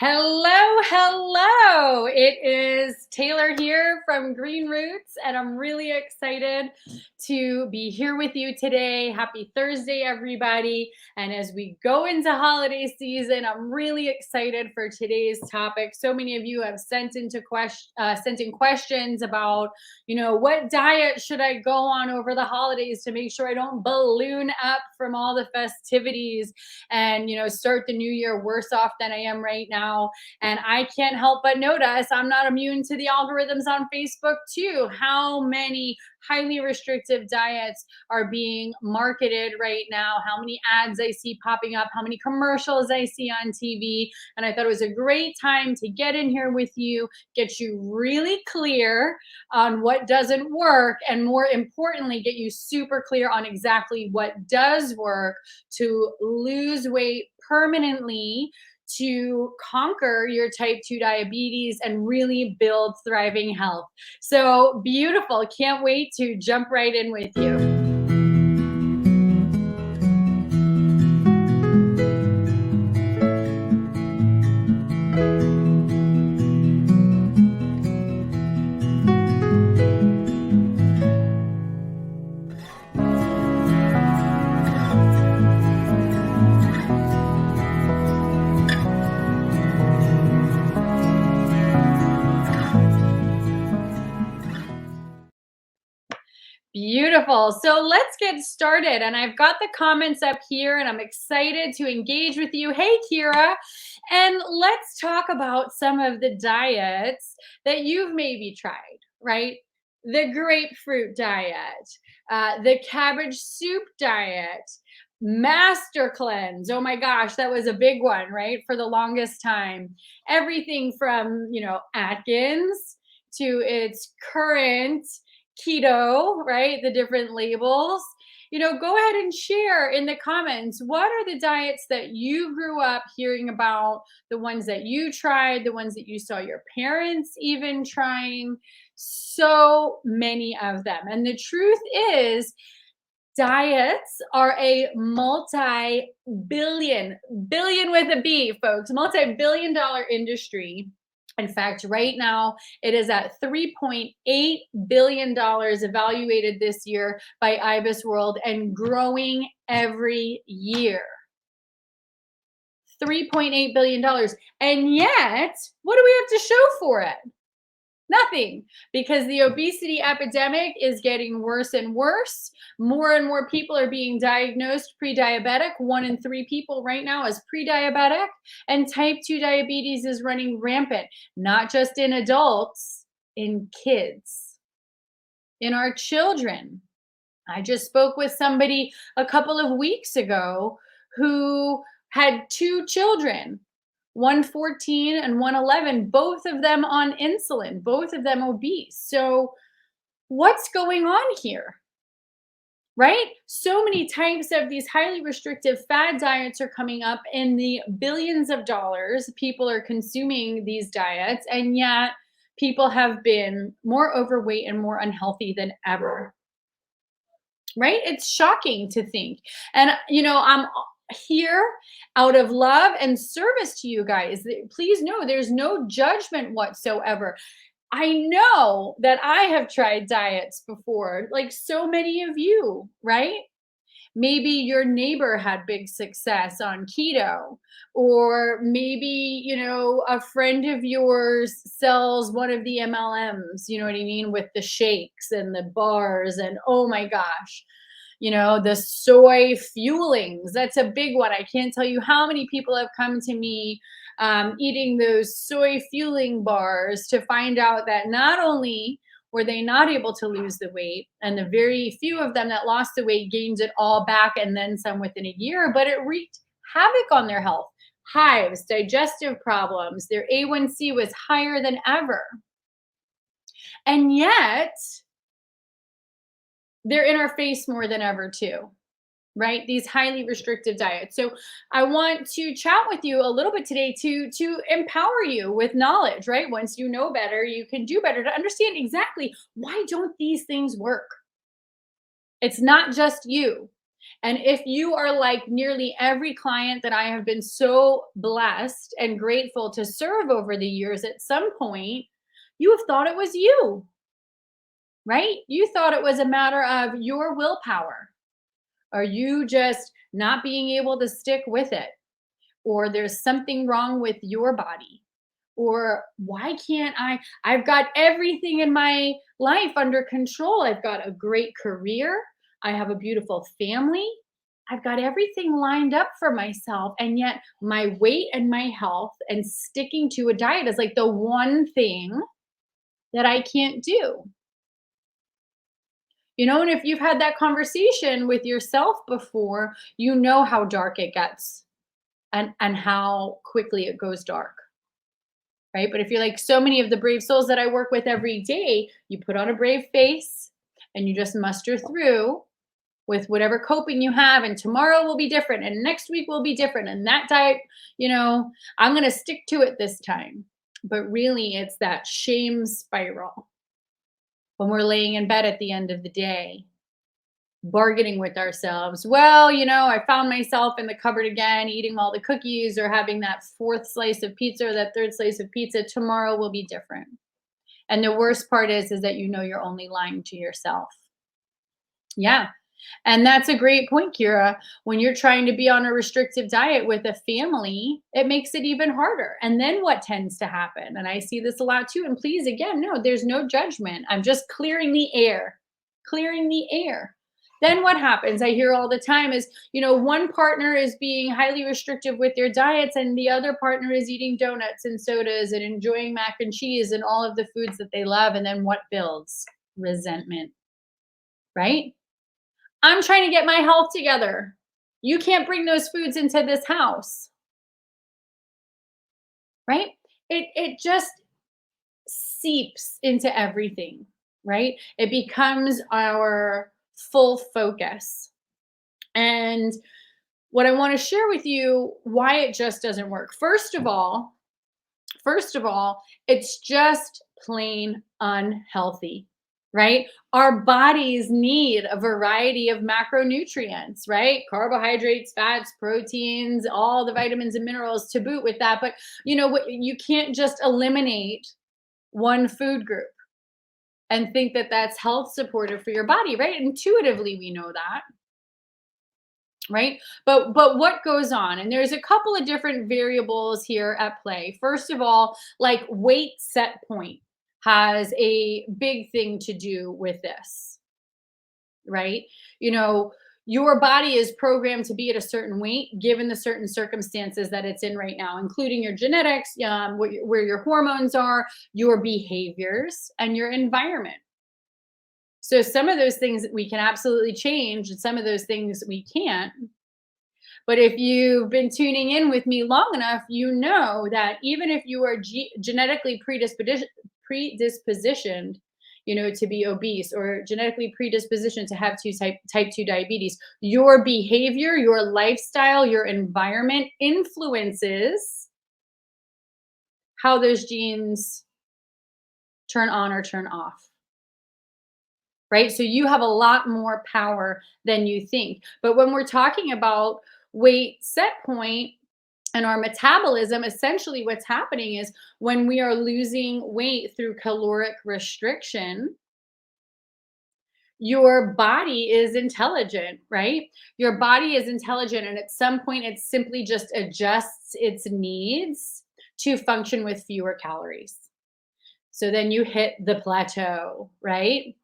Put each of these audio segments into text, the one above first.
Hello, hello. It is Taylor here from Greenroots, and I'm really excited to be here with you today. Happy Thursday, everybody. And as we go into holiday season, I'm really excited for today's topic. So many of you have sent in questions about, what diet should I go on over the holidays to make sure I don't balloon up from all the festivities and, start the new year worse off than I am right now. And I can't help but notice I'm not immune to the algorithms on Facebook too. How many highly restrictive diets are being marketed right now, how many ads I see popping up, how many commercials I see on TV. And I thought it was a great time to get in here with you, get you really clear on what doesn't work, and more importantly, get you super clear on exactly what does work to lose weight permanently, to conquer your type 2 diabetes and really build thriving health. So beautiful. Can't wait to jump right in with you. Beautiful. So let's get started. And I've got the comments up here and I'm excited to engage with you. Hey, Kira. And let's talk about some of the diets that you've maybe tried, right? The grapefruit diet, the cabbage soup diet, master cleanse. Oh my gosh, that was a big one, right? For the longest time. Everything from, Atkins to its current keto, right? The different labels. Go ahead and share in the comments, what are the diets that you grew up hearing about, the ones that you tried, the ones that you saw your parents even trying? So many of them. And the truth is, diets are a multi-billion, billion with a B, folks, multi-billion-dollar industry. In fact, right now it is at $3.8 billion evaluated this year by IBIS World and growing every year. $3.8 billion. And yet, what do we have to show for it? Nothing, because the obesity epidemic is getting worse and worse. More and more people are being diagnosed pre-diabetic. 1 in 3 people right now is pre-diabetic, and type 2 diabetes is running rampant, not just in adults, in kids, in our children. I just spoke with somebody a couple of weeks ago who had 2 children, one 14 and one 11, both of them on insulin, both of them obese. So what's going on here, right? So many types of these highly restrictive fad diets are coming up in the billions of dollars. People are consuming these diets, and yet people have been more overweight and more unhealthy than ever, right? It's shocking to think. And, I'm here out of love and service to you guys. Please know there's no judgment whatsoever. I know that I have tried diets before, like so many of you, right? Maybe your neighbor had big success on keto, or maybe, a friend of yours sells one of the MLMs, you know what I mean, with the shakes and the bars, and oh my gosh, the soy fuelings. That's a big one. I can't tell you how many people have come to me eating those soy fueling bars to find out that not only were they not able to lose the weight, and the very few of them that lost the weight gained it all back and then some within a year, but it wreaked havoc on their health. Hives, digestive problems, their A1C was higher than ever. And yet, they're in our face more than ever too, right? These highly restrictive diets. So I want to chat with you a little bit today to empower you with knowledge, right? Once you know better, you can do better, to understand exactly why don't these things work. It's not just you. And if you are like nearly every client that I have been so blessed and grateful to serve over the years, at some point, you have thought it was you, right? You thought it was a matter of your willpower. Are you just not being able to stick with it? Or there's something wrong with your body? Or why can't I've got everything in my life under control. I've got a great career. I have a beautiful family. I've got everything lined up for myself. And yet my weight and my health and sticking to a diet is like the one thing that I can't do. And if you've had that conversation with yourself before, you know how dark it gets and how quickly it goes dark. Right? But if you're like so many of the brave souls that I work with every day, you put on a brave face and you just muster through with whatever coping you have, and tomorrow will be different and next week will be different, and that diet, I'm going to stick to it this time. But really it's that shame spiral when we're laying in bed at the end of the day, bargaining with ourselves. Well, I found myself in the cupboard again, eating all the cookies or having that fourth slice of pizza or that third slice of pizza. Tomorrow will be different. And the worst part is that you're only lying to yourself. Yeah. And that's a great point, Kira. When you're trying to be on a restrictive diet with a family, it makes it even harder. And then what tends to happen? And I see this a lot too. And please, again, no, there's no judgment. I'm just clearing the air, clearing the air. Then what happens? I hear all the time is, one partner is being highly restrictive with their diets and the other partner is eating donuts and sodas and enjoying mac and cheese and all of the foods that they love. And then what builds? Resentment, right? I'm trying to get my health together. You can't bring those foods into this house, right? It just seeps into everything, right? It becomes our full focus. And what I want to share with you why it just doesn't work. First of all, it's just plain unhealthy, right? Our bodies need a variety of macronutrients, right? Carbohydrates, fats, proteins, all the vitamins and minerals to boot with that. But you can't just eliminate one food group and think that that's health supportive for your body, right? Intuitively, we know that. Right? But what goes on? And there's a couple of different variables here at play. First of all, like weight set point has a big thing to do with this, right? Your body is programmed to be at a certain weight given the certain circumstances that it's in right now, including your genetics, where your hormones are, your behaviors, and your environment. So some of those things we can absolutely change, and some of those things we can't. But if you've been tuning in with me long enough, you know that even if you are genetically predispositioned, to be obese or genetically predispositioned to have type 2 diabetes, your behavior, your lifestyle, your environment influences how those genes turn on or turn off. Right? So you have a lot more power than you think. But when we're talking about weight set point and our metabolism, essentially what's happening is when we are losing weight through caloric restriction, your body is intelligent, right? Your body is intelligent, and at some point it simply just adjusts its needs to function with fewer calories. So then you hit the plateau, right?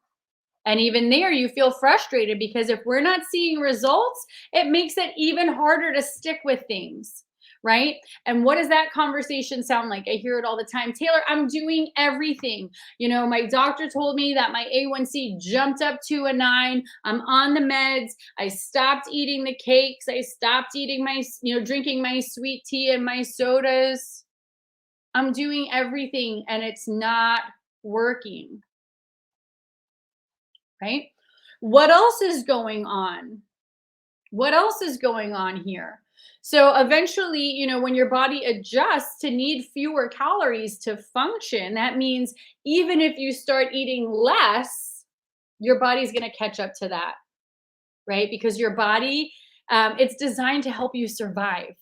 And even there, you feel frustrated because if we're not seeing results, it makes it even harder to stick with things, right? And what does that conversation sound like? I hear it all the time. Taylor, I'm doing everything. My doctor told me that my A1C jumped up to a 9. I'm on the meds. I stopped eating the cakes. I stopped eating drinking my sweet tea and my sodas. I'm doing everything and it's not working. Right? What else is going on? What else is going on here? So eventually, when your body adjusts to need fewer calories to function, that means even if you start eating less, your body's going to catch up to that. right? Because your body, it's designed to help you survive.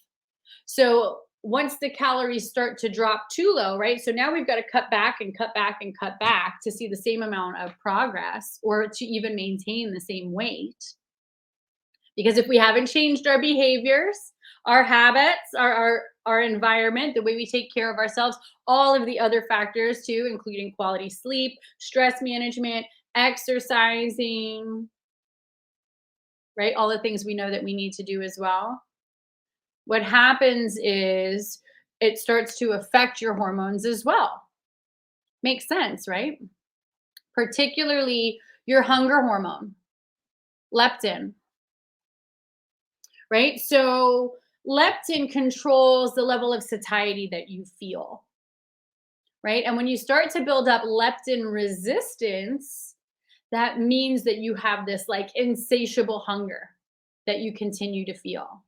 So once the calories start to drop too low, right? So now we've got to cut back and cut back and cut back to see the same amount of progress or to even maintain the same weight. Because if we haven't changed our behaviors, our habits, our environment, the way we take care of ourselves, all of the other factors too, including quality sleep, stress management, exercising, right? All the things we know that we need to do as well. What happens is it starts to affect your hormones as well. Makes sense, right? Particularly your hunger hormone, leptin, right? So leptin controls the level of satiety that you feel, right? And when you start to build up leptin resistance, that means that you have this like insatiable hunger that you continue to feel,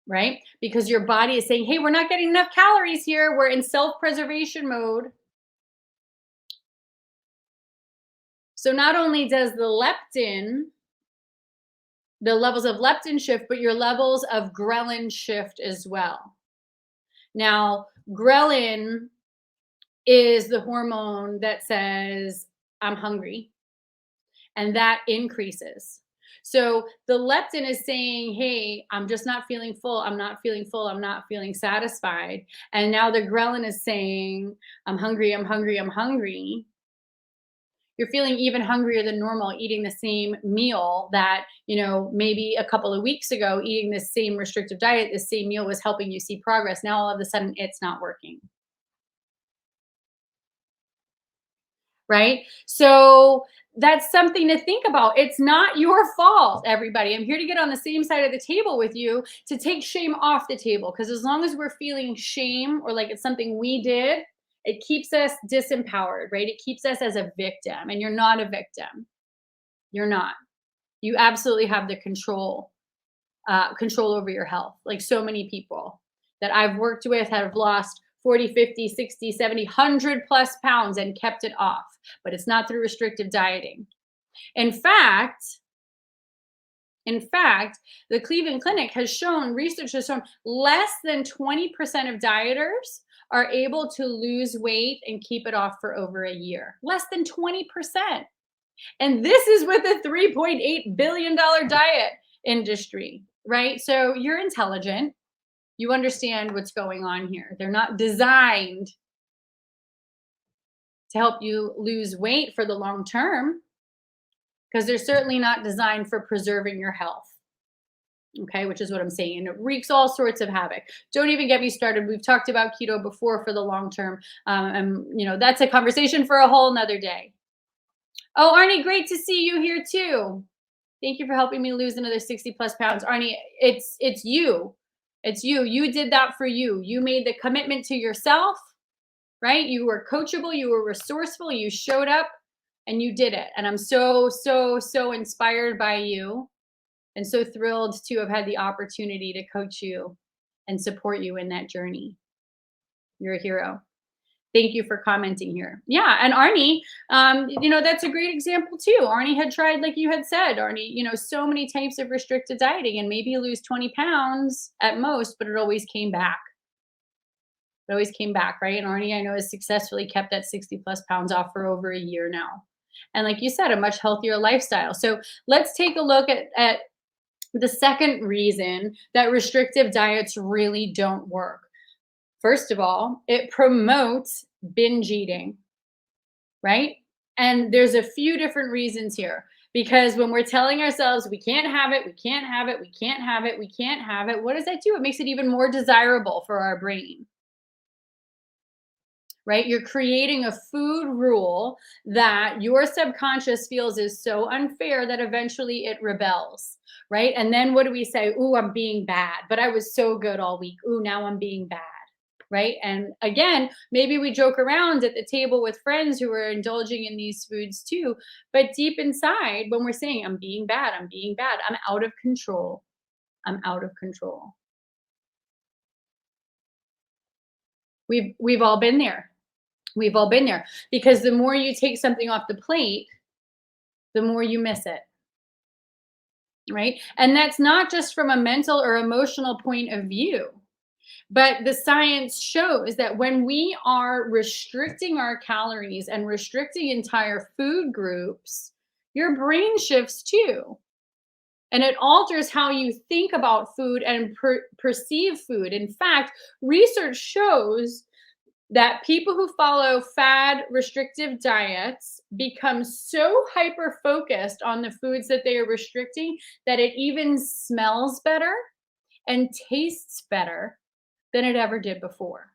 right? Because your body is saying, hey, we're not getting enough calories here. We're in self preservation mode. So not only does the levels of leptin shift, but your levels of ghrelin shift as well. Now, ghrelin is the hormone that says, I'm hungry, and that increases. So the leptin is saying, hey, I'm just not feeling full. I'm not feeling full. I'm not feeling satisfied. And now the ghrelin is saying, I'm hungry. I'm hungry. I'm hungry. You're feeling even hungrier than normal eating the same meal that, maybe a couple of weeks ago, eating this same restrictive diet, this same meal was helping you see progress. Now all of a sudden it's not working. Right? So that's something to think about. It's not your fault, everybody. I'm here to get on the same side of the table with you to take shame off the table. Because as long as we're feeling shame or like it's something we did, it keeps us disempowered, right? It keeps us as a victim. And you're not a victim. You're not. You absolutely have the control over your health. Like so many people that I've worked with have lost 40, 50, 60, 70, 100 plus pounds and kept it off. But it's not through restrictive dieting. In fact, the Cleveland Clinic has shown, research has shown less than 20% of dieters are able to lose weight and keep it off for over a year. Less than 20%. And this is with a $3.8 billion diet industry, right? So you're intelligent. You understand what's going on here. They're not designed to help you lose weight for the long term because they're certainly not designed for preserving your health. Okay, which is what I'm saying. And it wreaks all sorts of havoc. Don't even get me started. We've talked about keto before for the long term. And that's a conversation for a whole nother day. Oh, Arnie, great to see you here too. Thank you for helping me lose another 60 plus pounds. Arnie, it's you. It's you. You did that for you. You made the commitment to yourself, right? You were coachable, you were resourceful, you showed up and you did it. And I'm so, so, so inspired by you and so thrilled to have had the opportunity to coach you and support you in that journey. You're a hero. Thank you for commenting here. Yeah, and Arnie, that's a great example too. Arnie had tried, like you had said, Arnie, so many types of restricted dieting and maybe lose 20 pounds at most, but it always came back. It always came back, right? And Arnie, I know, has successfully kept that 60 plus pounds off for over a year now. And like you said, a much healthier lifestyle. So let's take a look at the second reason that restrictive diets really don't work. First of all, it promotes binge eating, right? And there's a few different reasons here. Because when we're telling ourselves we can't have it, we can't have it, we can't have it, we can't have it, what does that do? It makes it even more desirable for our brain. Right? You're creating a food rule that your subconscious feels is so unfair that eventually it rebels, right? And then what do we say? Ooh, I'm being bad, but I was so good all week. Ooh, now I'm being bad, right? And again, maybe we joke around at the table with friends who are indulging in these foods too, but deep inside, when we're saying, I'm being bad, I'm out of control, I'm out of control. We've all been there. We've all been there because the more you take something off the plate, the more you miss it, right? And that's not just from a mental or emotional point of view, but the science shows that when we are restricting our calories and restricting entire food groups, your brain shifts too. And it alters how you think about food and perceive food. In fact, research shows that people who follow fad restrictive diets become so hyper focused on the foods that they are restricting that it even smells better and tastes better than it ever did before.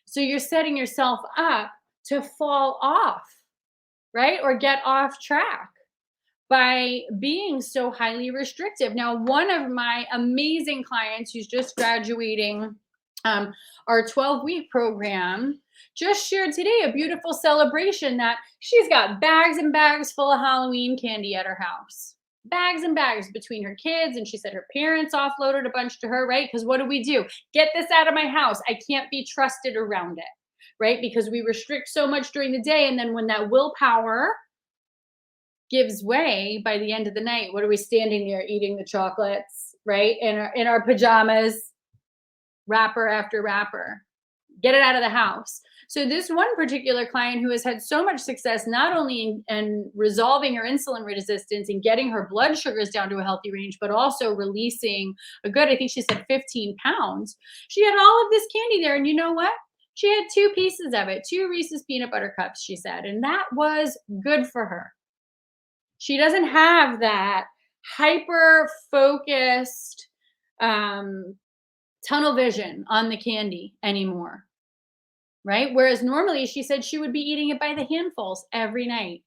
So you're setting yourself up to fall off, right? Or get off track by being so highly restrictive. Now, one of my amazing clients who's just graduating our 12-week program just shared today a beautiful celebration that she's got bags and bags full of Halloween candy at her house. Bags and bags between her kids. And she said her parents offloaded a bunch to her, right? Because what do? Get this out of my house. I can't be trusted around it, right? Because we restrict so much during the day. And then when that willpower gives way by the end of the night, what are we standing there eating the chocolates, right? In our pajamas, wrapper after wrapper. Get it out of the house. So this one particular client who has had so much success, not only in resolving her insulin resistance and getting her blood sugars down to a healthy range, but also releasing a good, I think she said 15 pounds. She had all of this candy there. And you know what? She had 2 pieces of it, 2 Reese's peanut butter cups, she said. And that was good for her. She doesn't have that hyper focused tunnel vision on the candy anymore, right? Whereas normally she said she would be eating it by the handfuls every night,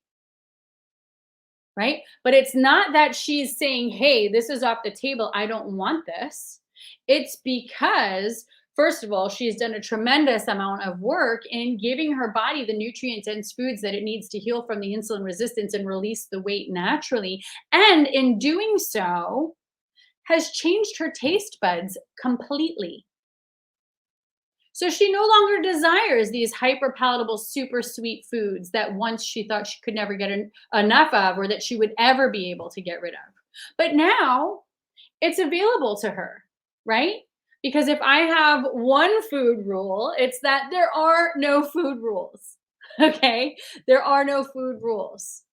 right? But it's not that she's saying, hey, this is off the table, I don't want this. It's because, first of all, she's done a tremendous amount of work in giving her body the nutrient-dense foods that it needs to heal from the insulin resistance and release the weight naturally. And in doing so, has changed her taste buds completely. So she no longer desires these hyper palatable, super sweet foods that once she thought she could never get enough of or that she would ever be able to get rid of. But now it's available to her, right? Because if I have one food rule, it's that there are no food rules. Okay? There are no food rules.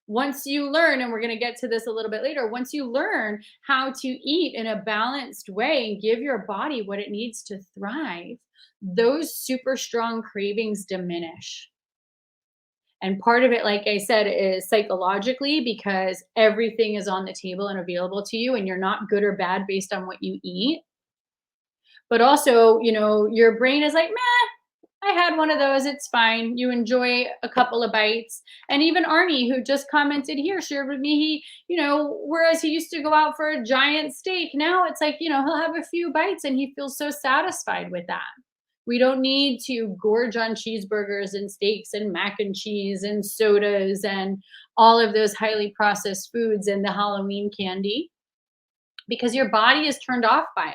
Once you learn, and we're going to get to this a little bit later, once you learn how to eat in a balanced way and give your body what it needs to thrive, those super strong cravings diminish. And part of it, like I said, is psychologically because everything is on the table and available to you, and you're not good or bad based on what you eat. But also, your brain is like, meh, I had one of those. It's fine. You enjoy a couple of bites. And even Arnie, who just commented here, shared with me, whereas he used to go out for a giant steak, now it's like, he'll have a few bites and he feels so satisfied with that. We don't need to gorge on cheeseburgers and steaks and mac and cheese and sodas and all of those highly processed foods and the Halloween candy because your body is turned off by it.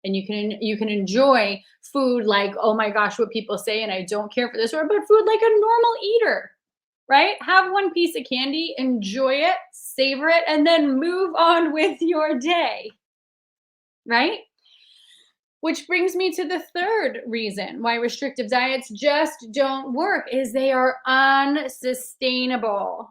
And you can enjoy food like, oh my gosh, what people say, and I don't care for this word, but food like a normal eater, right? Have one piece of candy, enjoy it, savor it, and then move on with your day, right? Which brings me to the third reason why restrictive diets just don't work is they are unsustainable,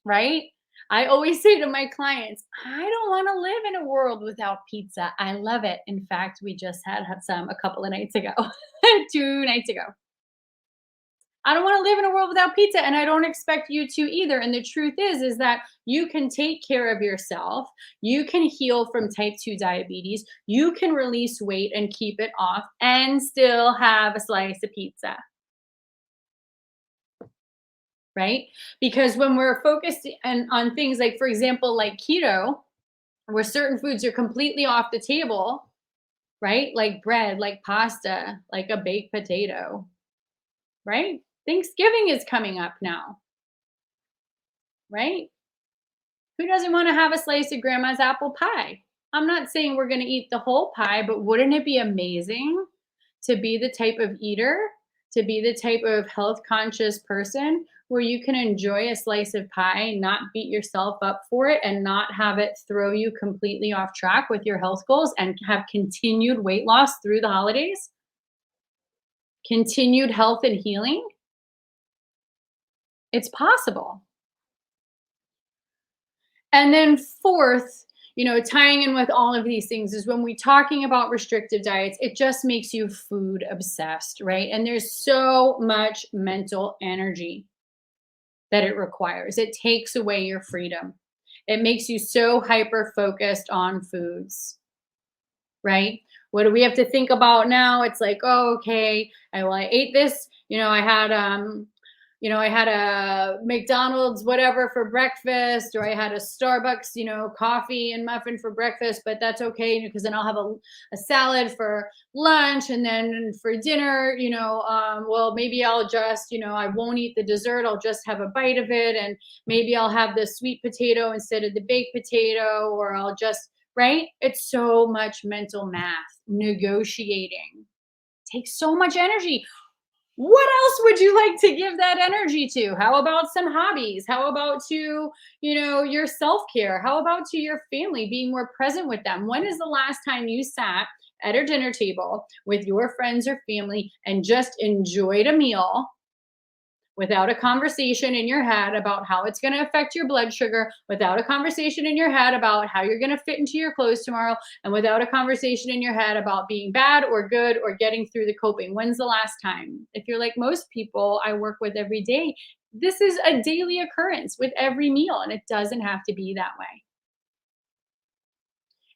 right? I always say to my clients, I don't want to live in a world without pizza. I love it. In fact, we just had some a couple of nights ago, 2 nights ago. I don't want to live in a world without pizza, and I don't expect you to either. And the truth is that you can take care of yourself. You can heal from type 2 diabetes. You can release weight and keep it off and still have a slice of pizza. Right? Because when we're focused on things like, for example, like keto, where certain foods are completely off the table, right? Like bread, like pasta, like a baked potato, right? Thanksgiving is coming up now, right? Who doesn't want to have a slice of grandma's apple pie? I'm not saying we're going to eat the whole pie, but wouldn't it be amazing to be the type of eater to be the type of health conscious person where you can enjoy a slice of pie, not beat yourself up for it, and not have it throw you completely off track with your health goals and have continued weight loss through the holidays, continued health and healing, it's possible. And then fourth, tying in with all of these things is when we're talking about restrictive diets, it just makes you food obsessed, right? And there's so much mental energy that it requires. It takes away your freedom. It makes you so hyper focused on foods, right? What do we have to think about now? It's like, oh, okay, I ate this, I had a McDonald's whatever for breakfast, or I had a Starbucks, coffee and muffin for breakfast, but that's okay because then I'll have a salad for lunch, and then for dinner, well, maybe I'll just, I won't eat the dessert. I'll just have a bite of it. And maybe I'll have the sweet potato instead of the baked potato, or I'll just, right? It's so much mental math, negotiating. Takes so much energy. What else would you like to give that energy to? How about some hobbies? How about to, your self-care? How about to your family, being more present with them? When is the last time you sat at a dinner table with your friends or family and just enjoyed a meal without a conversation in your head about how it's going to affect your blood sugar, without a conversation in your head about how you're going to fit into your clothes tomorrow, and without a conversation in your head about being bad or good or getting through the coping? When's the last time? If you're like most people I work with every day, this is a daily occurrence with every meal, and it doesn't have to be that way.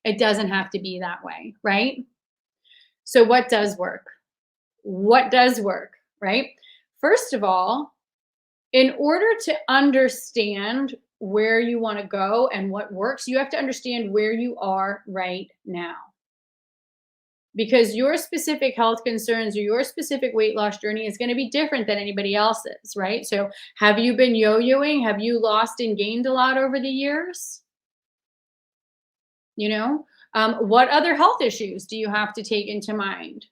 It doesn't have to be that way, right? So what does work? What does work, right? First of all, in order to understand where you want to go and what works, you have to understand where you are right now. Because your specific health concerns or your specific weight loss journey is going to be different than anybody else's, right? So, have you been yo-yoing? Have you lost and gained a lot over the years? What other health issues do you have to take into mind?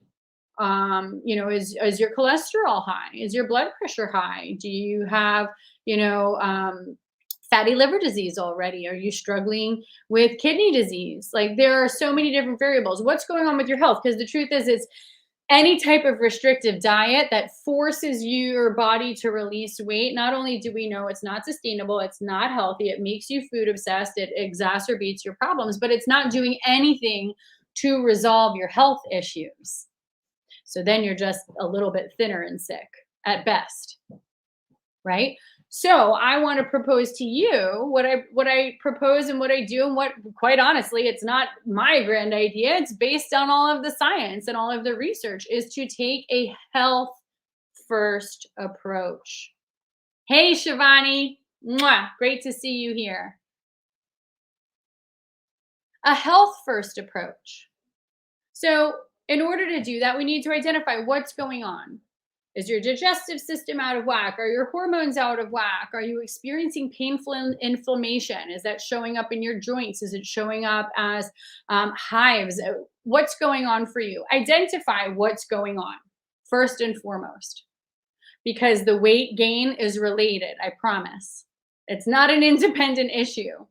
Is your cholesterol high? Is your blood pressure high? Do you have, fatty liver disease already? Are you struggling with kidney disease? Like, there are so many different variables. What's going on with your health? Because the truth is, it's any type of restrictive diet that forces your body to release weight. Not only do we know it's not sustainable, it's not healthy, it makes you food obsessed, it exacerbates your problems, but it's not doing anything to resolve your health issues. So then you're just a little bit thinner and sick at best, right? So I want to propose to you what I propose and what I do, and what, quite honestly, it's not my grand idea. It's based on all of the science and all of the research, is to take a health first approach. Hey, Shivani, mwah, great to see you here. A health first approach. So in order to do that, we need to identify what's going on. Is your digestive system out of whack? Are your hormones out of whack? Are you experiencing painful inflammation? Is that showing up in your joints? Is it showing up as hives? What's going on for you? Identify what's going on first and foremost, because the weight gain is related, I promise. It's not an independent issue.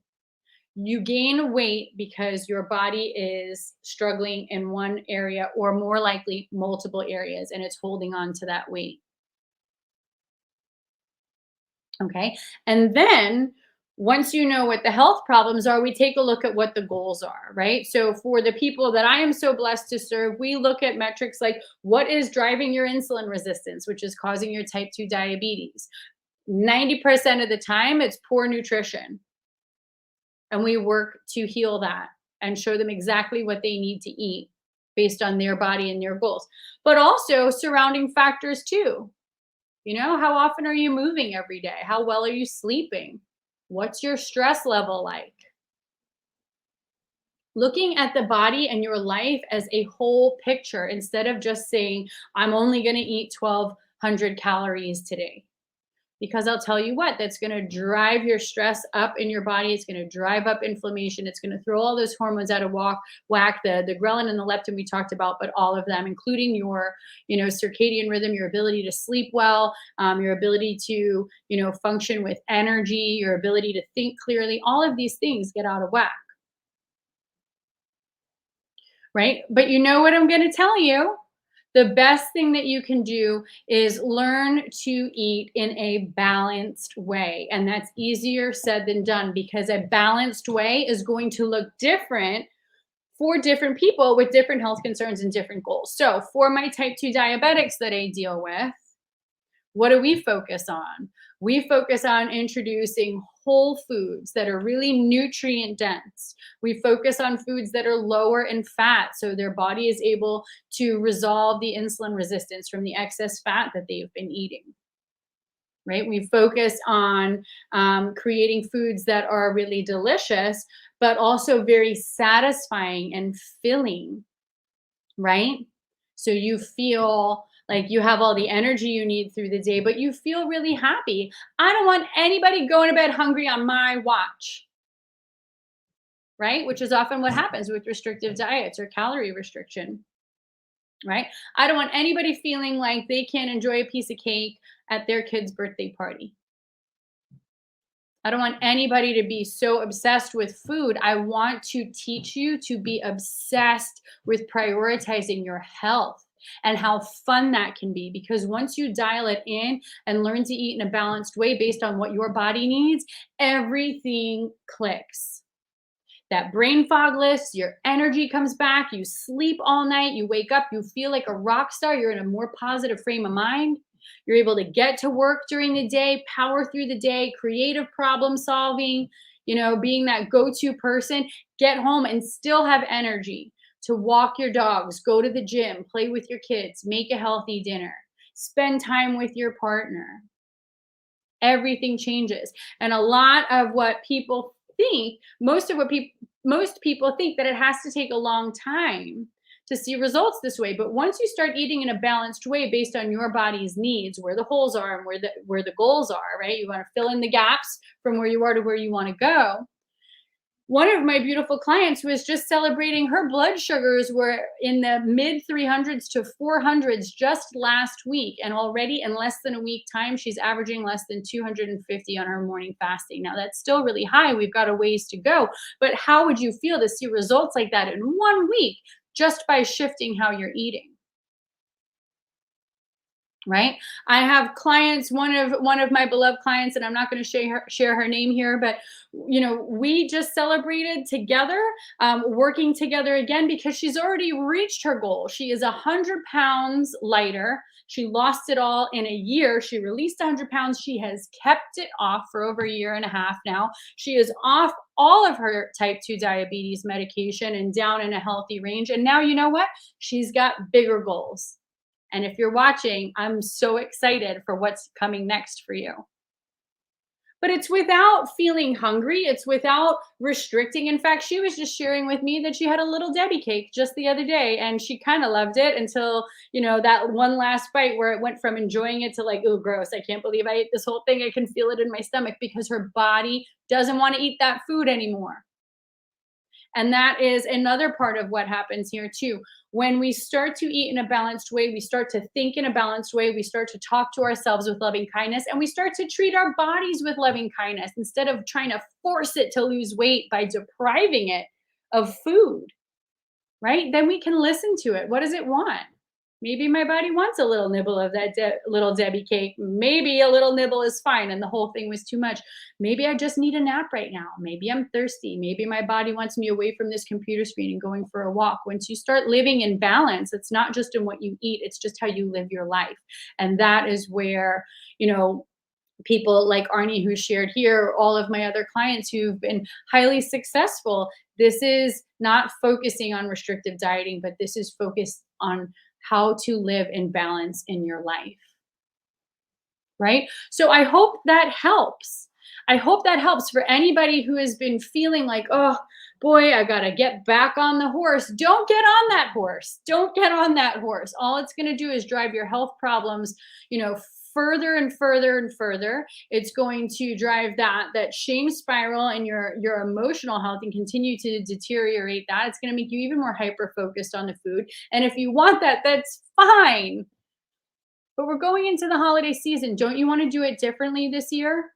You gain weight because your body is struggling in one area, or more likely multiple areas, and it's holding on to that weight. Okay. And then once you know what the health problems are, we take a look at what the goals are, right? So for the people that I am so blessed to serve, we look at metrics like what is driving your insulin resistance, which is causing your type 2 diabetes. 90% of the time, it's poor nutrition. And we work to heal that and show them exactly what they need to eat based on their body and their goals. But also surrounding factors too. How often are you moving every day? How well are you sleeping? What's your stress level like? Looking at the body and your life as a whole picture, instead of just saying, I'm only going to eat 1,200 calories today. Because I'll tell you what, that's going to drive your stress up in your body. It's going to drive up inflammation. It's going to throw all those hormones out of whack. The ghrelin and the leptin we talked about, but all of them, including your, circadian rhythm, your ability to sleep well, your ability to, function with energy, your ability to think clearly. All of these things get out of whack, right? But you know what I'm going to tell you? The best thing that you can do is learn to eat in a balanced way. And that's easier said than done because a balanced way is going to look different for different people with different health concerns and different goals. So, for my type 2 diabetics that I deal with, what do we focus on? We focus on introducing whole foods that are really nutrient dense. We focus on foods that are lower in fat so their body is able to resolve the insulin resistance from the excess fat that they've been eating. Right? We focus on creating foods that are really delicious, but also very satisfying and filling, right? So you feel like you have all the energy you need through the day, but you feel really happy. I don't want anybody going to bed hungry on my watch, right? Which is often what happens with restrictive diets or calorie restriction, right? I don't want anybody feeling like they can't enjoy a piece of cake at their kid's birthday party. I don't want anybody to be so obsessed with food. I want to teach you to be obsessed with prioritizing your health and how fun that can be. Because once you dial it in and learn to eat in a balanced way based on what your body needs, everything clicks. That brain fog lifts, your energy comes back, you sleep all night, you wake up, you feel like a rock star, you're in a more positive frame of mind. You're able to get to work during the day, power through the day, creative problem solving, being that go to person, get home and still have energy to walk your dogs, go to the gym, play with your kids, make a healthy dinner, spend time with your partner. Everything changes. And a lot of what people think, most people think that it has to take a long time to see results this way. But once you start eating in a balanced way based on your body's needs, where the holes are and where the goals are, right? You want to fill in the gaps from where you are to where you want to go. One of my beautiful clients was just celebrating her blood sugars were in the mid 300s to 400s just last week. And already in less than a week time, she's averaging less than 250 on her morning fasting. Now, that's still really high. We've got a ways to go. But how would you feel to see results like that in 1 week just by shifting how you're eating? Right? I have clients, one of my beloved clients, and I'm not going to share her name here, but we just celebrated together, working together again because she's already reached her goal. She is 100 pounds lighter. She lost it all in a year. She released 100 pounds. She has kept it off for over a year and a half now. She is off all of her type 2 diabetes medication and down in a healthy range. And now, you know what? She's got bigger goals. And if you're watching, I'm so excited for what's coming next for you. But it's without feeling hungry. It's without restricting. In fact, she was just sharing with me that she had a little Debbie cake just the other day and she kind of loved it until, that one last bite where it went from enjoying it to like, oh, gross. I can't believe I ate this whole thing. I can feel it in my stomach because her body doesn't want to eat that food anymore. And that is another part of what happens here too. When we start to eat in a balanced way, we start to think in a balanced way, we start to talk to ourselves with loving kindness, and we start to treat our bodies with loving kindness instead of trying to force it to lose weight by depriving it of food, right? Then we can listen to it. What does it want? Maybe my body wants a little nibble of that little Debbie cake. Maybe a little nibble is fine and the whole thing was too much. Maybe I just need a nap right now. Maybe I'm thirsty. Maybe my body wants me away from this computer screen and going for a walk. Once you start living in balance, it's not just in what you eat, it's just how you live your life. And that is where, people like Arnie who shared here, all of my other clients who've been highly successful, this is not focusing on restrictive dieting, but this is focused on how to live in balance in your life. Right? So I hope that helps. I hope that helps for anybody who has been feeling like, oh boy, I got to get back on the horse. Don't get on that horse. Don't get on that horse. All it's going to do is drive your health problems, further and further and further. It's going to drive that shame spiral and your emotional health and continue to deteriorate that. It's going to make you even more hyper focused on the food. And if you want that, that's fine. But we're going into the holiday season. Don't you want to do it differently this year?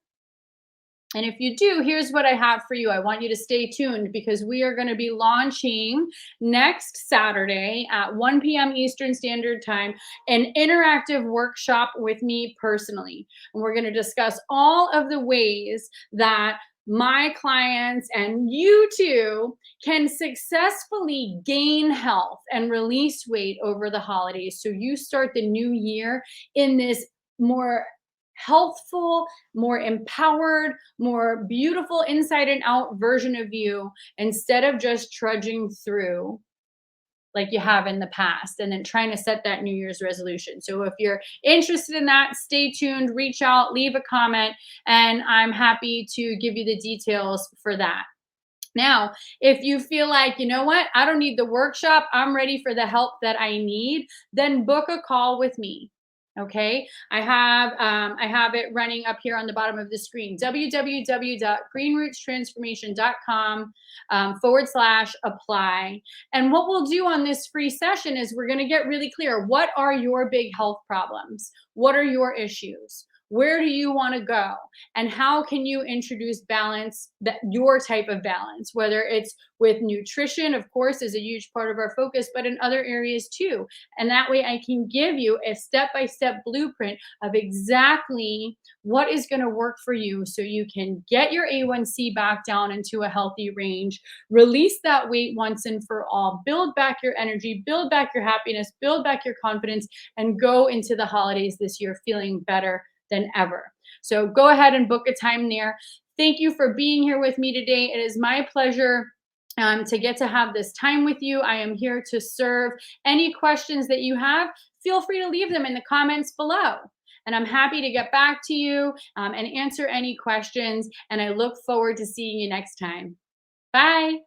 And if you do, here's what I have for you. I want you to stay tuned because we are going to be launching next Saturday at 1 p.m. Eastern Standard Time an interactive workshop with me personally. And we're going to discuss all of the ways that my clients and you too can successfully gain health and release weight over the holidays. So you start the new year in this more healthful, more empowered, more beautiful inside and out version of you instead of just trudging through like you have in the past and then trying to set that New Year's resolution. So if you're interested in that, stay tuned, reach out, leave a comment, and I'm happy to give you the details for that. Now, if you feel like, you know what, I don't need the workshop, I'm ready for the help that I need, then book a call with me. Okay, I have it running up here on the bottom of the screen, www.greenrootstransformation.com /apply. And what we'll do on this free session is we're going to get really clear. What are your big health problems? What are your issues? Where do you want to go? And how can you introduce balance, that your type of balance, whether it's with nutrition, of course, is a huge part of our focus, but in other areas too. And that way I can give you a step-by-step blueprint of exactly what is going to work for you so you can get your A1C back down into a healthy range, release that weight once and for all, build back your energy, build back your happiness, build back your confidence, and go into the holidays this year feeling better than ever. So go ahead and book a time there. Thank you for being here with me today. It is my pleasure to get to have this time with you. I am here to serve. Any questions that you have, feel free to leave them in the comments below. And I'm happy to get back to you and answer any questions. And I look forward to seeing you next time. Bye.